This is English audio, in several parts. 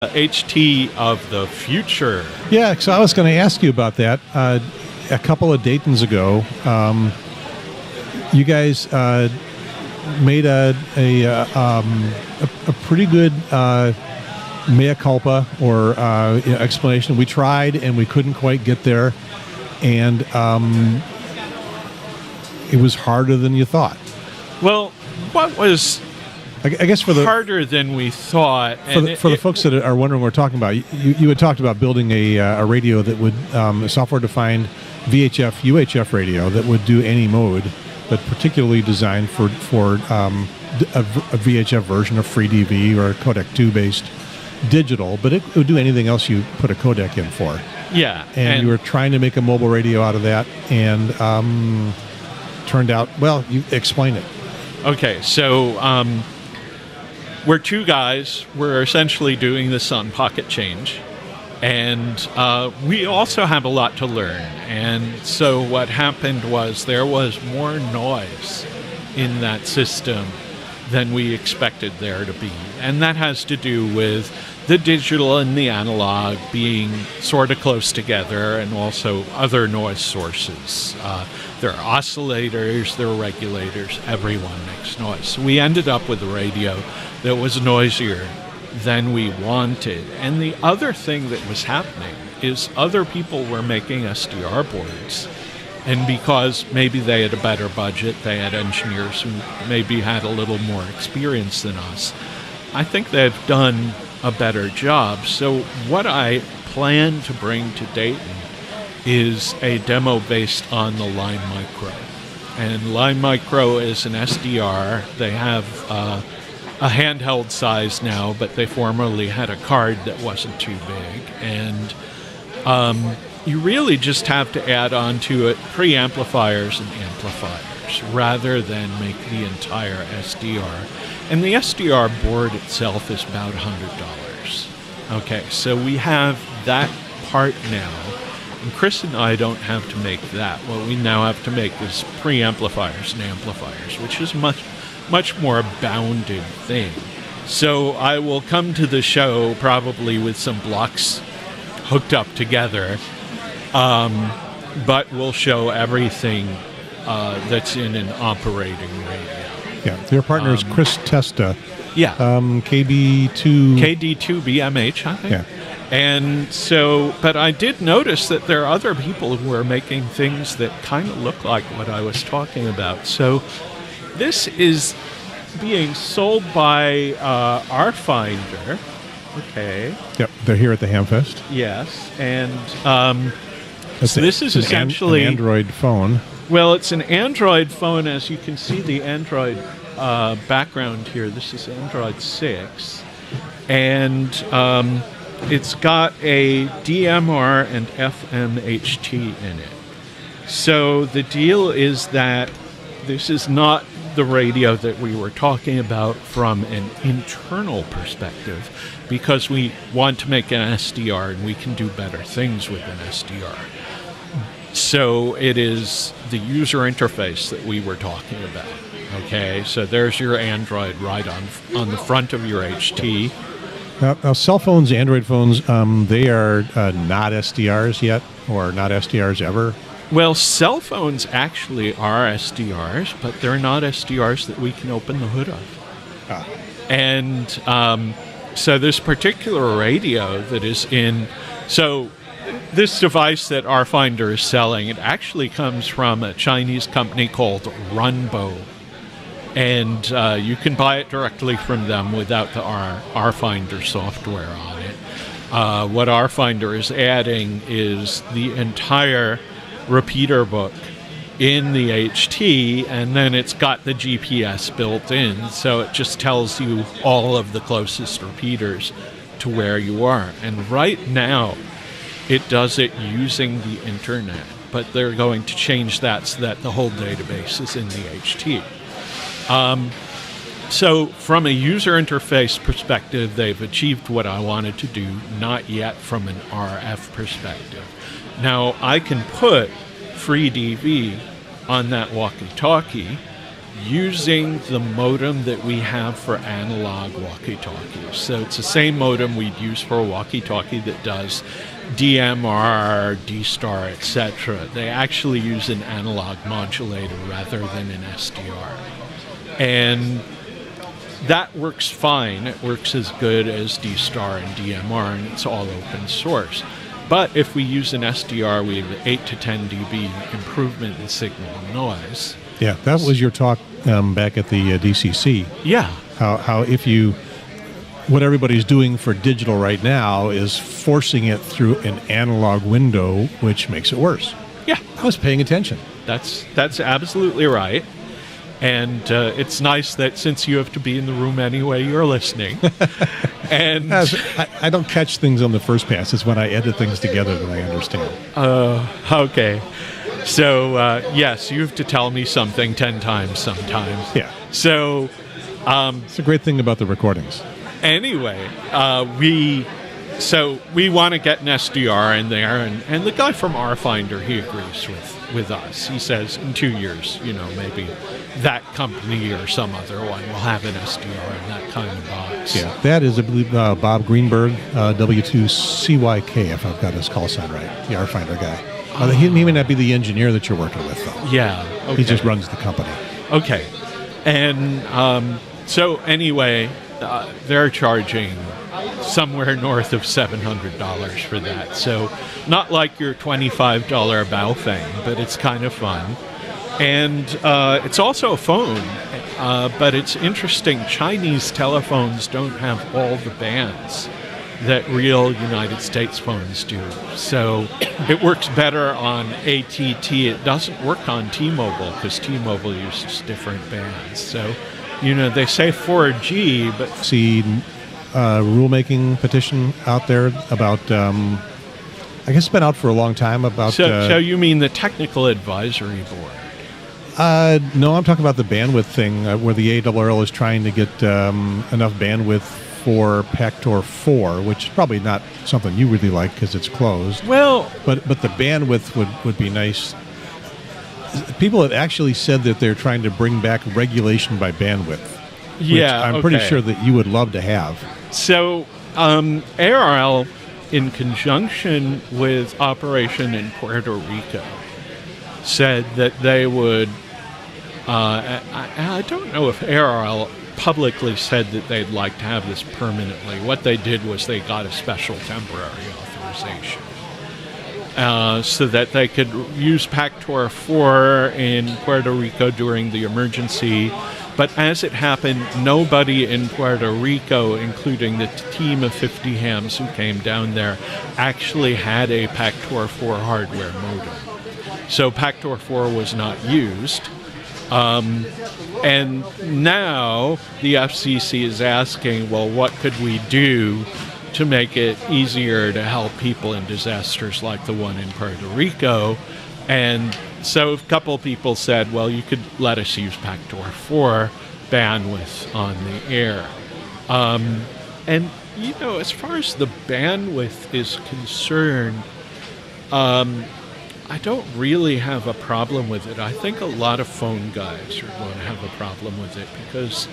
HT of the future. Yeah, so I was going to ask you about that. A couple of Daytons ago, you guys made a pretty good mea culpa or explanation. We tried and we couldn't quite get there, and it was harder than you thought. Well, what was I guess for the harder than we thought? For the folks that are wondering what we're talking about, you had talked about building a radio that would a software-defined VHF, UHF radio that would do any mode, but particularly designed for a VHF version of FreeDV or a Codec 2 based digital, but it would do anything else you put a codec in for. Yeah, and you were trying to make a mobile radio out of that, and turned out, well, you explain it. Okay, so we're two guys. We're essentially doing this on Pocket Change. And we also have a lot to learn. And so what happened was there was more noise in that system than we expected there to be. And that has to do with the digital and the analog being sort of close together, and also other noise sources. There are oscillators, there are regulators, everyone makes noise. So we ended up with a radio that was noisier than we wanted. And the other thing that was happening is other people were making SDR boards. And because maybe they had a better budget, they had engineers who maybe had a little more experience than us, I think they've done a better job. So what I plan to bring to Dayton is a demo based on the Line Micro. And Line Micro is an SDR. They have a handheld size now, but they formerly had a card that wasn't too big. And you really just have to add on to it preamplifiers and amplifiers rather than make the entire SDR. And the SDR board itself is about $100. Okay, so we have that part now. And Chris and I don't have to make that. What we now have to make is preamplifiers and amplifiers, which is much more bounded thing. So I will come to the show probably with some blocks hooked up together, but we'll show everything that's in an operating radio. Yeah, your partner is Chris Testa. Yeah. KD2BMH, I think. Yeah. And so, but I did notice that there are other people who are making things that kind of look like what I was talking about. So this is being sold by RFinder. Okay. Yep, they're here at the HamFest. Yes, and so this is essentially an Android phone. Well, it's an Android phone, as you can see the Android background here. This is Android 6, and it's got a DMR and FMHT in it. So the deal is that this is not the radio that we were talking about from an internal perspective, because we want to make an SDR and we can do better things with an SDR. So it is the user interface that we were talking about. Okay, so there's your Android right on the front of your HT. Now cell phones, Android phones, they are not SDRs yet, or not SDRs ever. Well, cell phones actually are SDRs, but they're not SDRs that we can open the hood of. Ah. And so this particular radio that is in... So this device that RFinder is selling, it actually comes from a Chinese company called Runbo. And you can buy it directly from them without the RFinder software on it. What RFinder is adding is the entire repeater book in the HT, and then it's got the GPS built in, so it just tells you all of the closest repeaters to where you are. And right now, it does it using the internet, but they're going to change that so that the whole database is in the HT. So from a user interface perspective, they've achieved what I wanted to do, not yet from an RF perspective. Now, I can put FreeDV on that walkie-talkie, using the modem that we have for analog walkie-talkies. So it's the same modem we'd use for a walkie-talkie that does DMR, D-Star, etc. They actually use an analog modulator rather than an SDR. And that works fine. It works as good as D-Star and DMR, and it's all open source. But if we use an SDR, we have 8 to 10 dB improvement in signal noise. Yeah, that was your talk back at the DCC. Yeah. How if you, what everybody's doing for digital right now is forcing it through an analog window, which makes it worse. Yeah. I was paying attention. That's absolutely right. And it's nice that since you have to be in the room anyway, you're listening. And I don't catch things on the first pass. It's when I edit things together that I understand. Okay. So, yes, you have to tell me something 10 times sometimes. Yeah. So, it's a great thing about the recordings. Anyway, we want to get an SDR in there, and the guy from RFinder, he agrees with us. He says in 2 years, maybe that company or some other one will have an SDR in that kind of box. Yeah, that is, I believe, Bob Greenberg, W2CYK, if I've got his call sign right, the RFinder guy. He may not be the engineer that you're working with, though. Yeah, okay. He just runs the company. Okay. And so anyway, they're charging somewhere north of $700 for that. So not like your $25 bow thing, but it's kind of fun. And it's also a phone, but it's interesting. Chinese telephones don't have all the bands that real United States phones do. So it works better on ATT. It doesn't work on T-Mobile because T-Mobile uses different bands. So, they say 4G, but... See rulemaking petition out there about, I guess it's been out for a long time about... So you mean the Technical Advisory Board? No, I'm talking about the bandwidth thing where the ARRL is trying to get enough bandwidth for Pactor 4, which is probably not something you really like because it's closed. Well... But the bandwidth would be nice. People have actually said that they're trying to bring back regulation by bandwidth. Yeah, I'm pretty sure that you would love to have. So, ARRL, in conjunction with Operation in Puerto Rico, said that they would... I don't know if ARRL publicly said that they'd like to have this permanently. What they did was they got a special temporary authorization so that they could use Pactor 4 in Puerto Rico during the emergency. But as it happened, nobody in Puerto Rico, including the team of 50 hams who came down there, actually had a Pactor 4 hardware modem. So Pactor 4 was not used. And now the FCC is asking, well, what could we do to make it easier to help people in disasters like the one in Puerto Rico? And so a couple of people said, well, you could let us use Pactor 4 bandwidth on the air. And, as far as the bandwidth is concerned, I don't really have a problem with it. I think a lot of phone guys are going to have a problem with it because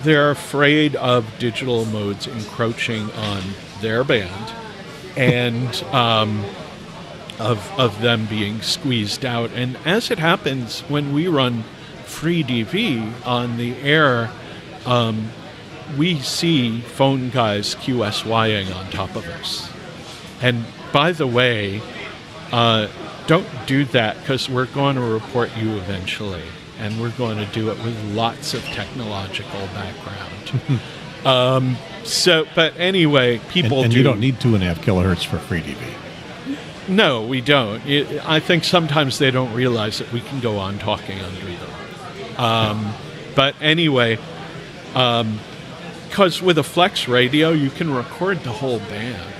they're afraid of digital modes encroaching on their band and of them being squeezed out. And as it happens, when we run free DV on the air, we see phone guys QSYing on top of us. And by the way, don't do that because we're going to report you eventually, and we're going to do it with lots of technological background. But anyway, people and do. You don't need 2.5 kilohertz for free DV. No, we don't. I think sometimes they don't realize that we can go on talking under them. But anyway, because with a flex radio, you can record the whole band.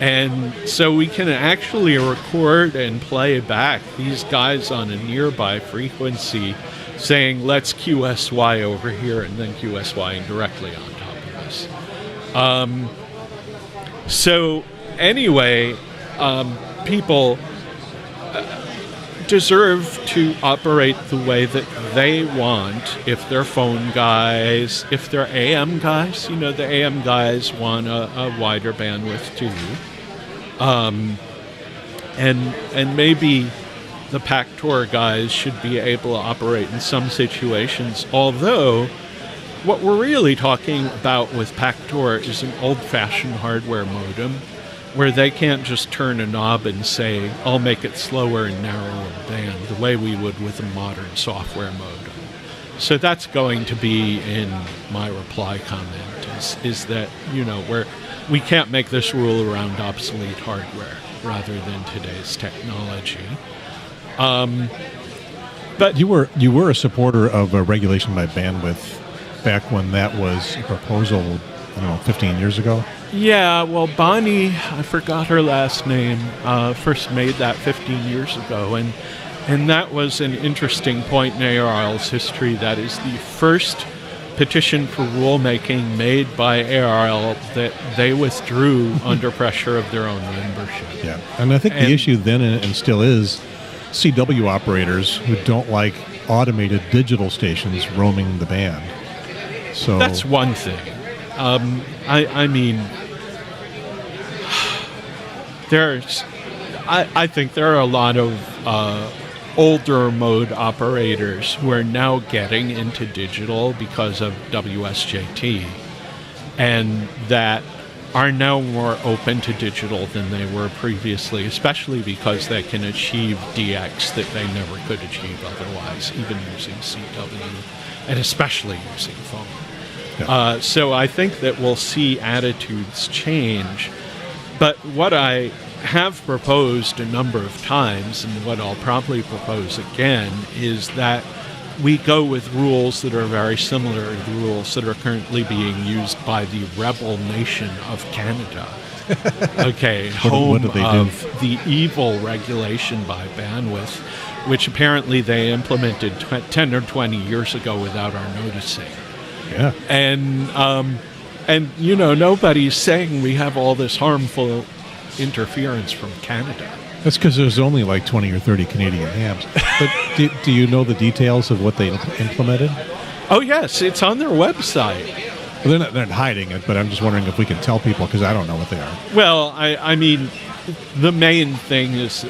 And so we can actually record and play back these guys on a nearby frequency saying, let's QSY over here, and then QSYing directly on top of us. So anyway, people deserve to operate the way that they want. If they're phone guys, if they're AM guys, the AM guys want a wider bandwidth too. And maybe the Pactor guys should be able to operate in some situations, although what we're really talking about with Pactor is an old-fashioned hardware modem where they can't just turn a knob and say, I'll make it slower and narrower band, the way we would with a modern software modem. So that's going to be in my reply comment, is that, we can't make this rule around obsolete hardware rather than today's technology. But you were a supporter of a regulation by bandwidth back when that was a proposal, 15 years ago? Yeah, well, Bonnie, I forgot her last name, first made that 15 years ago, and that was an interesting point in ARRL's history. That is the first petition for rulemaking made by ARRL that they withdrew under pressure of their own membership. Yeah, and I think the issue then and still is CW operators who don't like automated digital stations roaming the band. So that's one thing. I mean, I think there are a lot of older mode operators who are now getting into digital because of WSJT, and that are now more open to digital than they were previously, especially because they can achieve DX that they never could achieve otherwise, even using CW, and especially using phone. Yeah. So I think that we'll see attitudes change. But what I have proposed a number of times, and what I'll probably propose again, is that we go with rules that are very similar to the rules that are currently being used by the rebel nation of Canada. Okay, home of the evil regulation by bandwidth, which apparently they implemented 10 or 20 years ago without our noticing. Yeah. And nobody's saying we have all this harmful interference from Canada. That's because there's only like 20 or 30 Canadian hams. But do you know the details of what they implemented? Oh, yes. It's on their website. Well, they're not hiding it, but I'm just wondering if we can tell people, because I don't know what they are. Well, I mean, the main thing is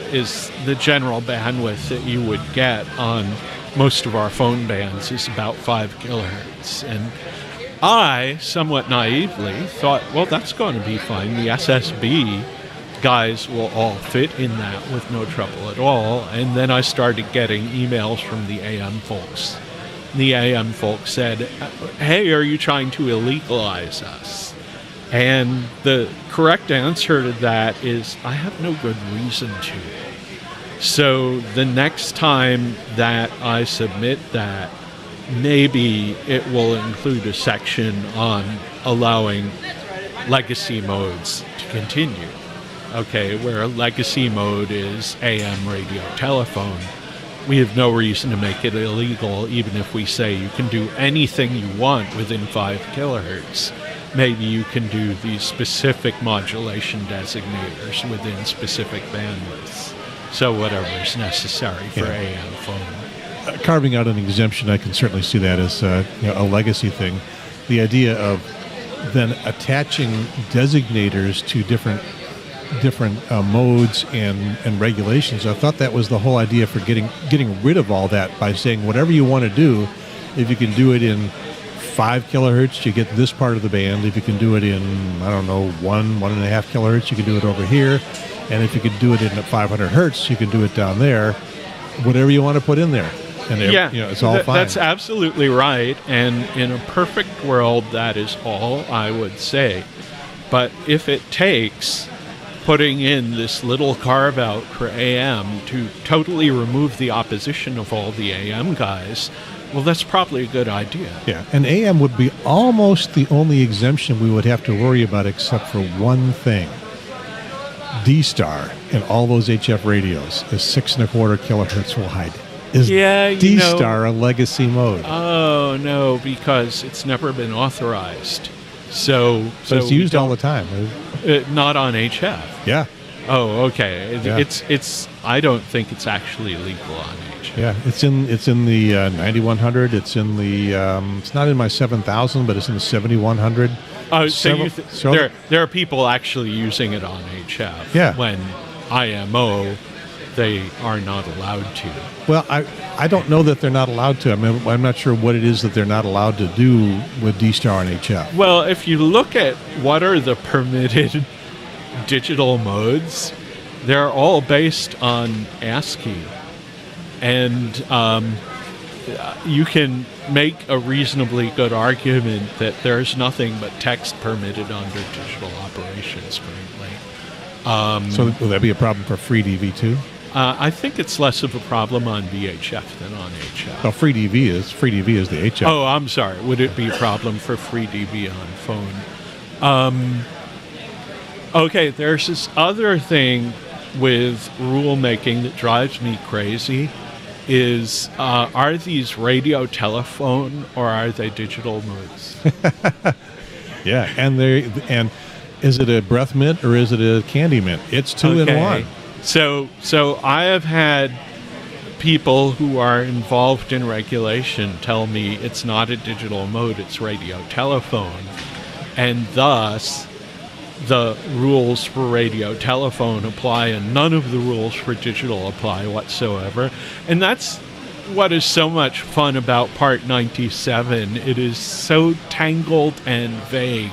the general bandwidth that you would get on most of our phone bands is about 5 kilohertz. And I, somewhat naively, thought, well, that's going to be fine. The SSB guys will all fit in that with no trouble at all. And then I started getting emails from the AM folks. The AM folks said, hey, are you trying to illegalize us? And the correct answer to that is, I have no good reason to. So the next time that I submit that, maybe it will include a section on allowing legacy modes to continue. Okay, where a legacy mode is AM radio telephone. We have no reason to make it illegal, even if we say you can do anything you want within 5 kilohertz. Maybe you can do these specific modulation designators within specific bandwidths. So whatever is necessary for AM phone. Carving out an exemption, I can certainly see that as a legacy thing. The idea of then attaching designators to different modes and regulations. I thought that was the whole idea for getting rid of all that, by saying whatever you want to do, if you can do it in 5 kilohertz, you get this part of the band. If you can do it in, 1.5 kilohertz, you can do it over here. And if you can do it in at 500 hertz, you can do it down there. Whatever you want to put in there. And it's all fine. That's absolutely right. And in a perfect world, that is all I would say. But if it takes putting in this little carve-out for AM to totally remove the opposition of all the AM guys, well, that's probably a good idea. Yeah, and AM would be almost the only exemption we would have to worry about, except for one thing. D-Star and all those HF radios is 6.25 kilohertz wide. Is D-Star a legacy mode? Oh, no, because it's never been authorized. So it's used all the time. Not on HF. Yeah. Oh, okay. Yeah. It's. I don't think it's actually legal on HF. Yeah, it's in the 9100. It's in the it's not in my 7000, but it's in the 7100. Oh, so there are people actually using it on HF. Yeah. When IMO, they are not allowed to. Well, I don't know that they're not allowed to. I mean, I'm not sure what it is that they're not allowed to do with D-Star and HF. Well, if you look at what are the permitted digital modes, they're all based on ASCII. And you can make a reasonably good argument that there's nothing but text permitted under digital operations currently. So will that be a problem for FreeDV too? I think it's less of a problem on VHF than on HF. Well, FreeDV is the HF. Oh, I'm sorry. Would it be a problem for FreeDV on phone? Okay, there's this other thing with rulemaking that drives me crazy. Is are these radio telephone or are they digital modes? Yeah, and is it a breath mint or is it a candy mint? It's two in one. So I have had people who are involved in regulation tell me it's not a digital mode, it's radio telephone, and thus the rules for radio telephone apply and none of the rules for digital apply whatsoever. And that's what is so much fun about Part 97. It is so tangled and vague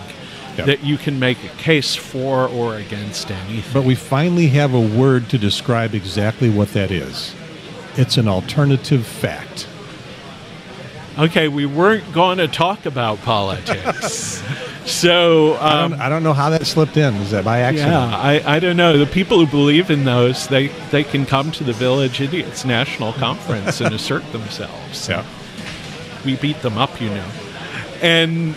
that you can make a case for or against anything. But we finally have a word to describe exactly what that is. It's an alternative fact. Okay, we weren't going to talk about politics. So I don't know how that slipped in. Is that by accident? Yeah, I don't know. The people who believe in those, they can come to the Village Idiots National Conference and assert themselves. Yeah. We beat them up, you know. And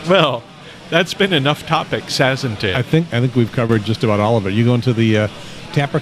well, that's been enough topics, hasn't it? I think we've covered just about all of it. You go into the Tapper